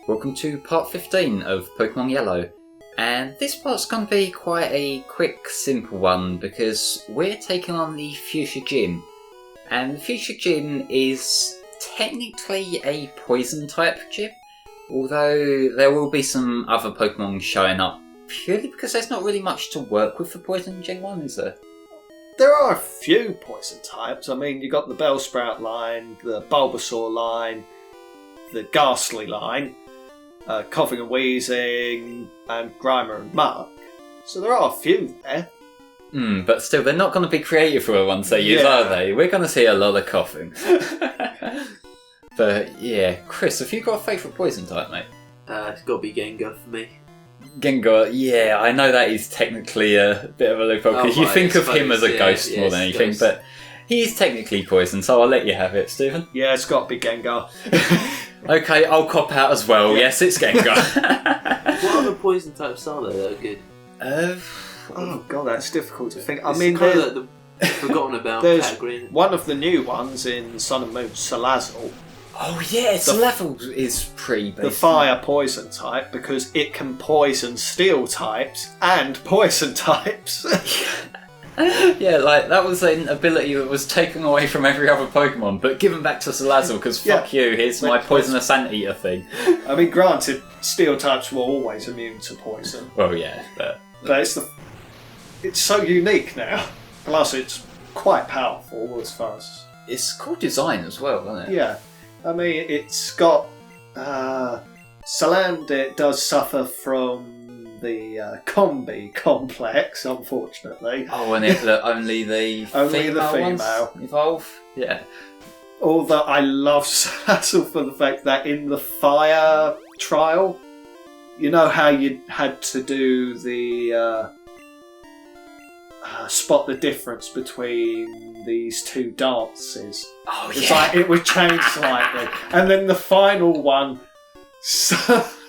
Welcome to part 15 of Pokemon Yellow. And this part's going to be quite a quick, simple one because we're taking on the Fuchsia Gym. And the Fuchsia Gym is technically a poison type gym, although there will be some other Pokemon showing up purely because there's not really much to work with for Poison Gen 1, is there? There are a few poison types. I mean, you've got the Bellsprout line, the Bulbasaur line, the Ghastly line, Coughing and Wheezing, and Grimer and Muck. So there are a few there. But still, they're not going to be creative for the ones they use, are they? We're going to see a lot of coughing. But yeah, Chris, have you got a favourite poison type, mate? It's got to be Gengar for me. Gengar, yeah, I know that is technically a bit of a loophole because you think of him as a ghost more than anything, but he is technically poison, so I'll let you have it, Stephen. Yeah, it's got to be Gengar. Okay, I'll cop out as well. Yes, it's Gengar. What other poison types are there that are good? Oh god, that's difficult to think. I It's mean, kind of the forgotten about there's category. one of the new ones in Sun and Moon, Salazzle. Oh yeah, the level is pretty basic. The fire poison type, because it can poison steel types and poison types. Yeah, like that was an ability that was taken away from every other Pokemon, but given back to Salazzle because fuck you, here's my poisonous anteater thing. I mean, granted, steel types were always immune to poison. Well, yeah, but it's so unique now. Plus, it's quite powerful as far as it's cool design as well, isn't it? Yeah, I mean, it's got Salandit does suffer from the combi complex, unfortunately. Oh, and only the female ones evolve. Yeah. Although I love Salazzle for the fact that in the fire trial, you know how you had to do the spot the difference between these two dances. Oh, it's yeah. like it would change slightly, and then the final one.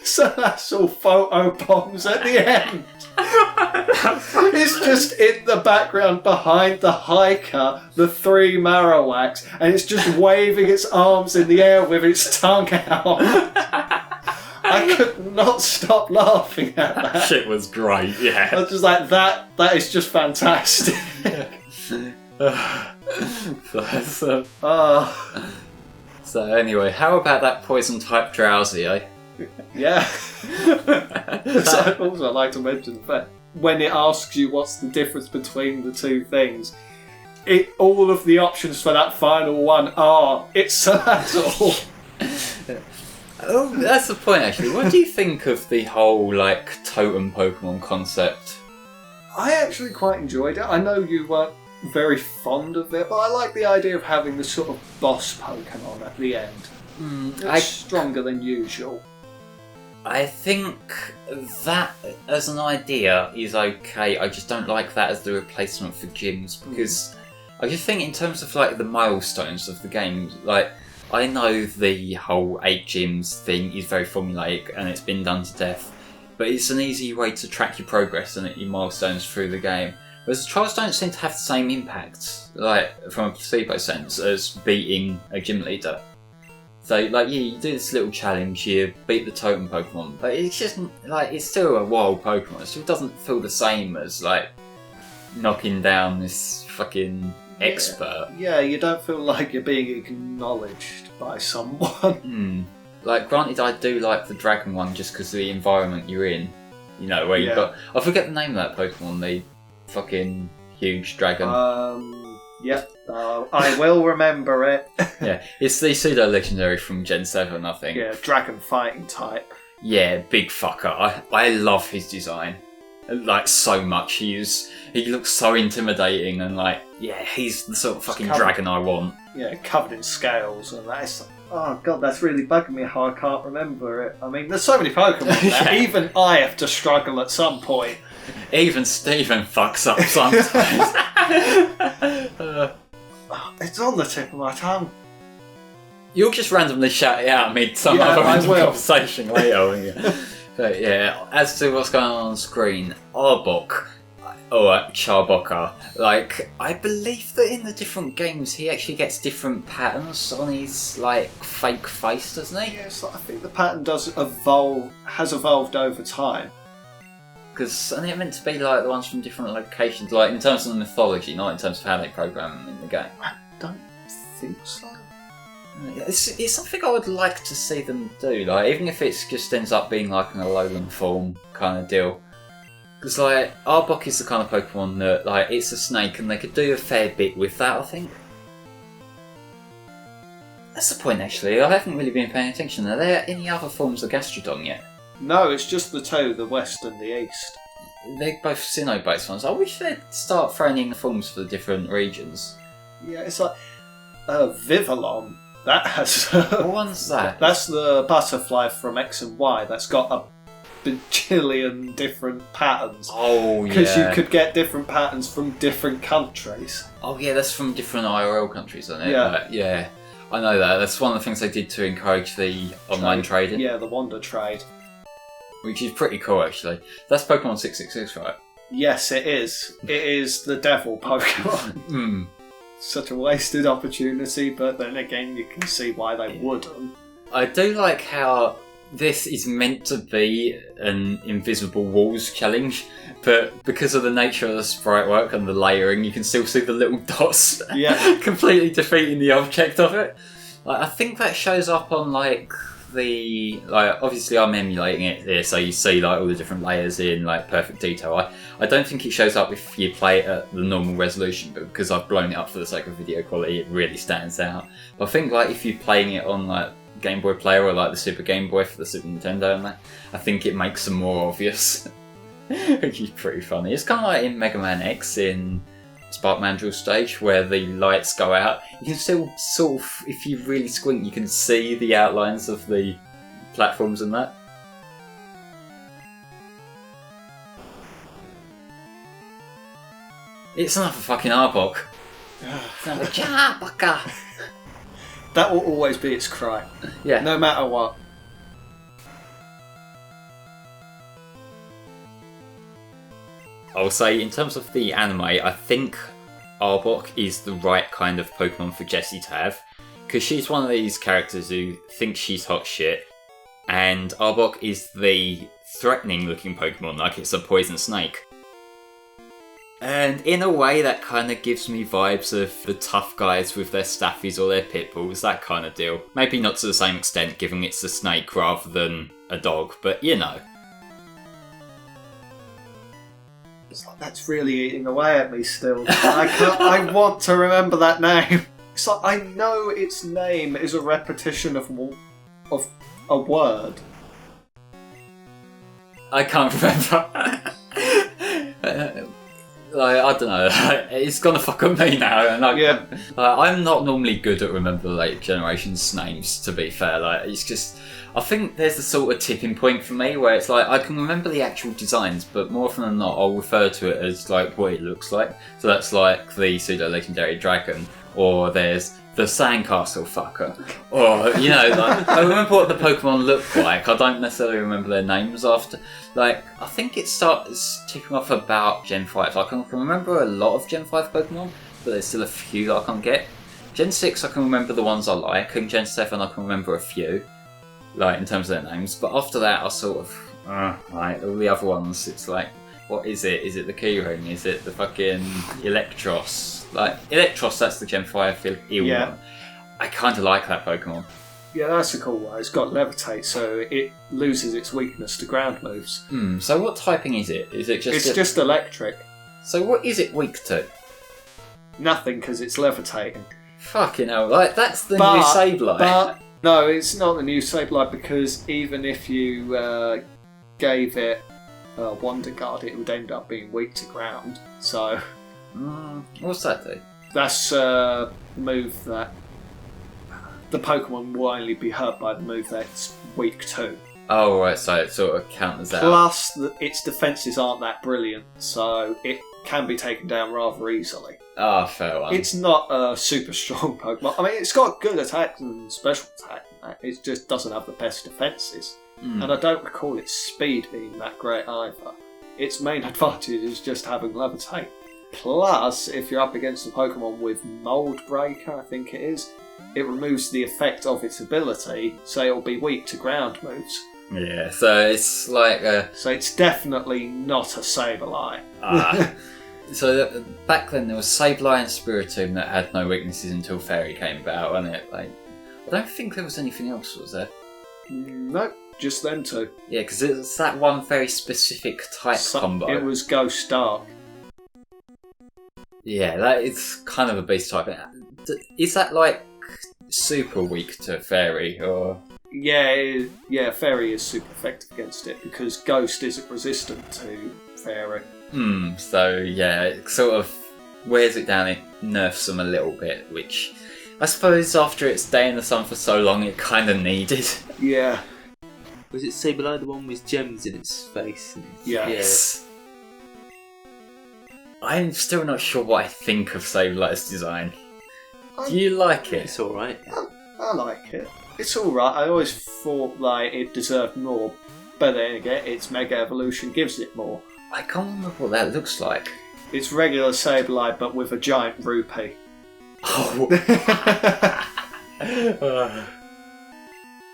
Salazzle photo bombs at the end. It's just in the background behind the hiker, the 3 Marowaks, and it's just waving its arms in the air with its tongue out. I could not stop laughing at that. Shit was great, yeah. I was just like, that is just fantastic. So anyway, how about that poison type Drowsy, eh? Yeah. So I'd also like to mention the fact when it asks you what's the difference between the two things, all of the options for that final one are it's Salazzle. Oh, that's the point actually. What do you think of the whole totem Pokemon concept? I actually quite enjoyed it. I know you weren't very fond of it, but I like the idea of having the sort of boss Pokemon at the end. It's stronger than usual. I think that as an idea is okay. I just don't like that as the replacement for gyms because I just think in terms of the milestones of the game, I know the whole 8 gyms thing is very formulaic and it's been done to death, but it's an easy way to track your progress and your milestones through the game. Whereas the trials don't seem to have the same impact, from a placebo sense, as beating a gym leader. So, you do this little challenge, you beat the totem Pokemon, but it's just, it's still a wild Pokemon. It still doesn't feel the same as, knocking down this fucking expert. Yeah, you don't feel like you're being acknowledged by someone. Granted, I do like the dragon one just because of the environment you're in. You know, where you've got... I forget the name of that Pokemon, the fucking huge dragon. Yep, I will remember it. Yeah, it's the pseudo-legendary from Gen 7, I think. Yeah, dragon fighting type. Yeah, big fucker. I love his design. So much. He looks so intimidating and he's the sort of fucking dragon I want. Yeah, covered in scales and that's... Oh god, that's really bugging me how I can't remember it. I mean, there's so many Pokemon there, even I have to struggle at some point. Even Stephen fucks up sometimes. It's on the tip of my tongue. You'll just randomly shout it out mid some other random conversation later, won't you? But yeah, as to what's going on screen, Arbok. Charbocca. Like, I believe that in the different games he actually gets different patterns on his, like, fake face, doesn't he? Yes, I think the pattern has evolved over time. Because they're meant to be, like, the ones from different locations, like, in terms of the mythology, not in terms of how they program them in the game. I don't think so. It's something I would like to see them do, like, even if it just ends up being, like, an Alolan form kind of deal. Because, like, Arbok is the kind of Pokemon that, like, it's a snake and they could do a fair bit with that, I think. That's the point, actually. I haven't really been paying attention. Are there any other forms of Gastrodon yet? No, it's just the two, the west and the east. They're both Sinnoh-based ones. I wish they'd start throwing in the forms for the different regions. Yeah, it's like Vivillon. That has... What one's that? That's the butterfly from X and Y. That's got a bajillion different patterns. Oh, yeah. Because you could get different patterns from different countries. Oh, yeah, that's from different IRL countries, isn't it? Yeah. Yeah, I know that. That's one of the things they did to encourage the online trading. Yeah, the Wander trade. Which is pretty cool, actually. That's Pokemon 666, right? Yes, it is. It is the devil Pokemon. Such a wasted opportunity, but then again, you can see why they wouldn't. I do like how this is meant to be an Invisible Walls challenge, but because of the nature of the sprite work and the layering, you can still see the little dots completely defeating the object of it. Like, I think that shows up on, like, obviously I'm emulating it here, so you see like all the different layers in like perfect detail. I don't think it shows up if you play it at the normal resolution, but because I've blown it up for the sake of video quality, it really stands out. But I think like if you're playing it on like Game Boy Player or like the Super Game Boy for the Super Nintendo and that, I think it makes them more obvious. Which is pretty funny. It's kind of like in Mega Man X in Spark Mandrill stage where the lights go out. You can still sort of, if you really squint, you can see the outlines of the platforms and that. It's another fucking Arbok. It's another Charbocca. That will always be its cry. Yeah. No matter what. I'll say, in terms of the anime, I think Arbok is the right kind of Pokemon for Jessie to have. Because she's one of these characters who thinks she's hot shit, and Arbok is the threatening looking Pokemon, like it's a poison snake. And in a way that kind of gives me vibes of the tough guys with their staffies or their pitbulls, that kind of deal. Maybe not to the same extent, given it's a snake rather than a dog, but you know. It's like, that's really eating away at me still. I want to remember that name. It's like, I know its name is a repetition of a word. I can't remember. I don't know. It's gonna fuck up me now. And I'm not normally good at remember late generations' names. To be fair, like it's just. I think there's a sort of tipping point for me where it's like I can remember the actual designs, but more often than not, I'll refer to it as like what it looks like. So that's like the pseudo-legendary dragon, or there's the sandcastle fucker, or you know, like I remember what the Pokemon look like. I don't necessarily remember their names after. Like I think it starts tipping off about Gen 5. I can remember a lot of Gen 5 Pokemon, but there's still a few that I can't get. Gen 6 I can remember the ones I like, and Gen 7 I can remember a few. Like in terms of their names, but after that I sort of like all the other ones, it's like, what is it? Is it the Keyring? Is it the fucking Electros? Like Electros, that's the Gen 5 eel one. I kind of like that Pokemon. Yeah, that's a cool one. It's got Levitate, so it loses its weakness to ground moves. So what typing is it? Is it just? It's just electric. So what is it weak to? Nothing, because it's levitating. Fucking hell! Like that's the new Sableye. But no, it's not the new Sableye, because even if you gave it Wonder Guard, it would end up being weak to ground. So, what's that do? That's a move that the Pokemon will only be hurt by the move that's weak to. Oh right, so it sort of counters out. Plus, its defences aren't that brilliant, so it can be taken down rather easily. Ah, fair one. It's not a super strong Pokemon. I mean, it's got good attack and special attack. It just doesn't have the best defences. And I don't recall its speed being that great either. its main advantage is just having levitate. Plus, if you're up against a Pokemon with Mold Breaker, I think it is, it removes the effect of its ability, so it'll be weak to ground moves. Yeah, so it's like So it's definitely not a Sableye. So back then there was Sableye and Spiritomb that had no weaknesses until Fairy came about, wasn't it? Like, I don't think there was anything else, was there? Nope, just them two. Yeah, because it was that one very specific type combo. It was Ghost Dark. Yeah, that is kind of a beast type. Is that like super weak to Fairy, or...? Yeah, Fairy is super effective against it because Ghost isn't resistant to Fairy. So yeah, it sort of wears it down, it nerfs them a little bit, which I suppose after its day in the sun for so long it kind of needed. Yeah. Was it Sableye, the one with gems in its face? Yes. I'm still not sure what I think of Sableye's design. Do you like it? It's alright. I like it. It's alright. I always thought like it deserved more, but then again, its Mega Evolution gives it more. I can't remember what that looks like. It's regular Sableye, but with a giant rupee. Oh.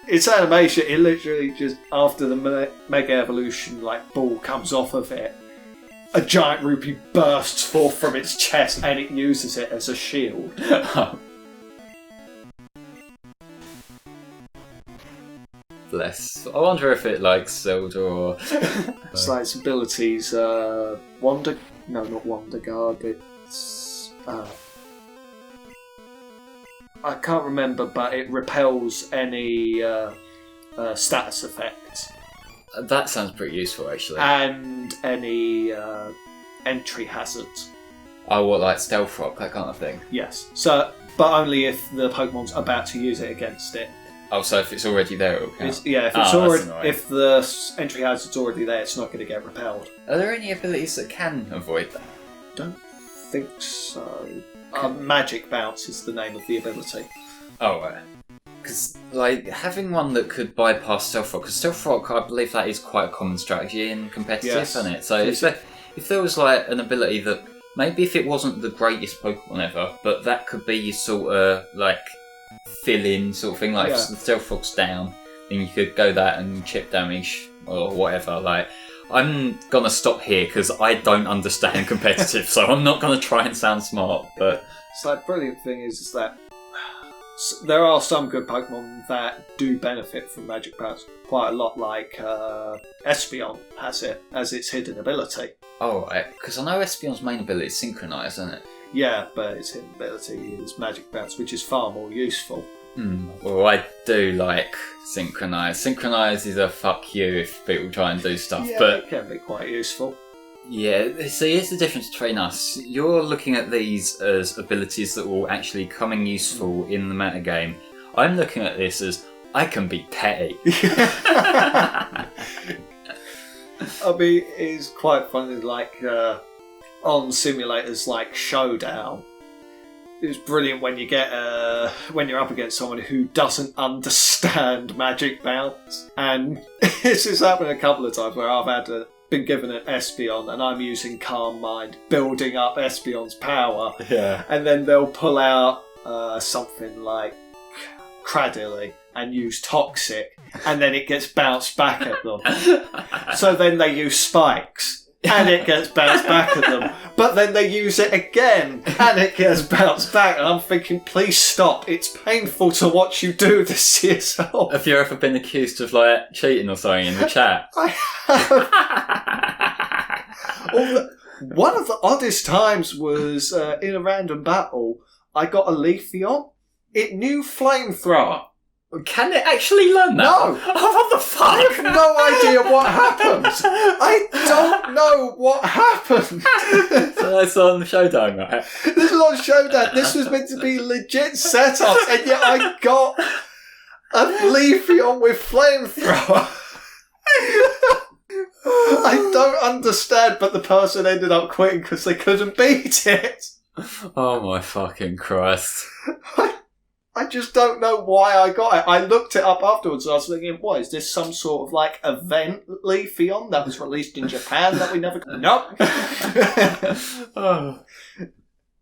Its animation, it literally just, after the Mega Evolution like ball comes off of it, a giant rupee bursts forth from its chest and it uses it as a shield. Bless. I wonder if it likes Zelda or... It's like its abilities, not Wonder Guard, it's... I can't remember, but it repels any status effects. That sounds pretty useful, actually. And any entry hazards. Oh, what, like Stealth Rock, that kind of thing? Yes. So, but only if the Pokemon's about to use it against it. Oh, so if it's already there, it'll count. If the entry hazard's already there, it's not going to get repelled. Are there any abilities that can avoid that? Don't think so. Magic Bounce is the name of the ability. Oh, right. Because, like, having one that could bypass Stealth Rock, because Stealth Rock, I believe that is quite a common strategy in competitive, isn't it? So if there was, like, an ability that, maybe if it wasn't the greatest Pokemon ever, but that could be sort of, like, fill-in sort of thing, like if the Stealth Rock's down, then you could go that and chip damage, or whatever, like... I'm gonna stop here because I don't understand competitive, so I'm not gonna try and sound smart. But it's like brilliant thing is that there are some good Pokemon that do benefit from Magic Bounce quite a lot. Like Espeon has it as its hidden ability. Oh, right, because I know Espeon's main ability is Synchronize, isn't it? Yeah, but its hidden ability is Magic Bounce, which is far more useful. Well, I do like Synchronize. Synchronize is a fuck you if people try and do stuff, but it can be quite useful. Yeah, see, here's the difference between us. You're looking at these as abilities that will actually come in useful in the metagame. I'm looking at this as I can be petty. I mean, it's quite funny, like on simulators like Showdown. It's brilliant when you get when you're up against someone who doesn't understand Magic Bounce, and this has happened a couple of times where I've been given an Espeon and I'm using Calm Mind, building up Espeon's power, and then they'll pull out something like Cradily and use Toxic, and then it gets bounced back at them. So then they use Spikes. And it gets bounced back at them. But then they use it again, and it gets bounced back. And I'm thinking, please stop. It's painful to watch you do this to yourself. Have you ever been accused of, like, cheating or something in the chat? I have. One of the oddest times was in a random battle, I got a Leafeon. It knew Flamethrower. Can it actually learn that? No! Oh, what the fuck? I have no idea what happened. I don't know what happened. So that's on Showdown, right? This is on Showdown. This was meant to be legit setup, and yet I got a Leafeon with Flamethrower. I don't understand, but the person ended up quitting because they couldn't beat it. Oh my fucking Christ. I just don't know why I got it. I looked it up afterwards and I was thinking, what, is this some sort of like event Leafeon that was released in Japan that we never... Nope. Oh.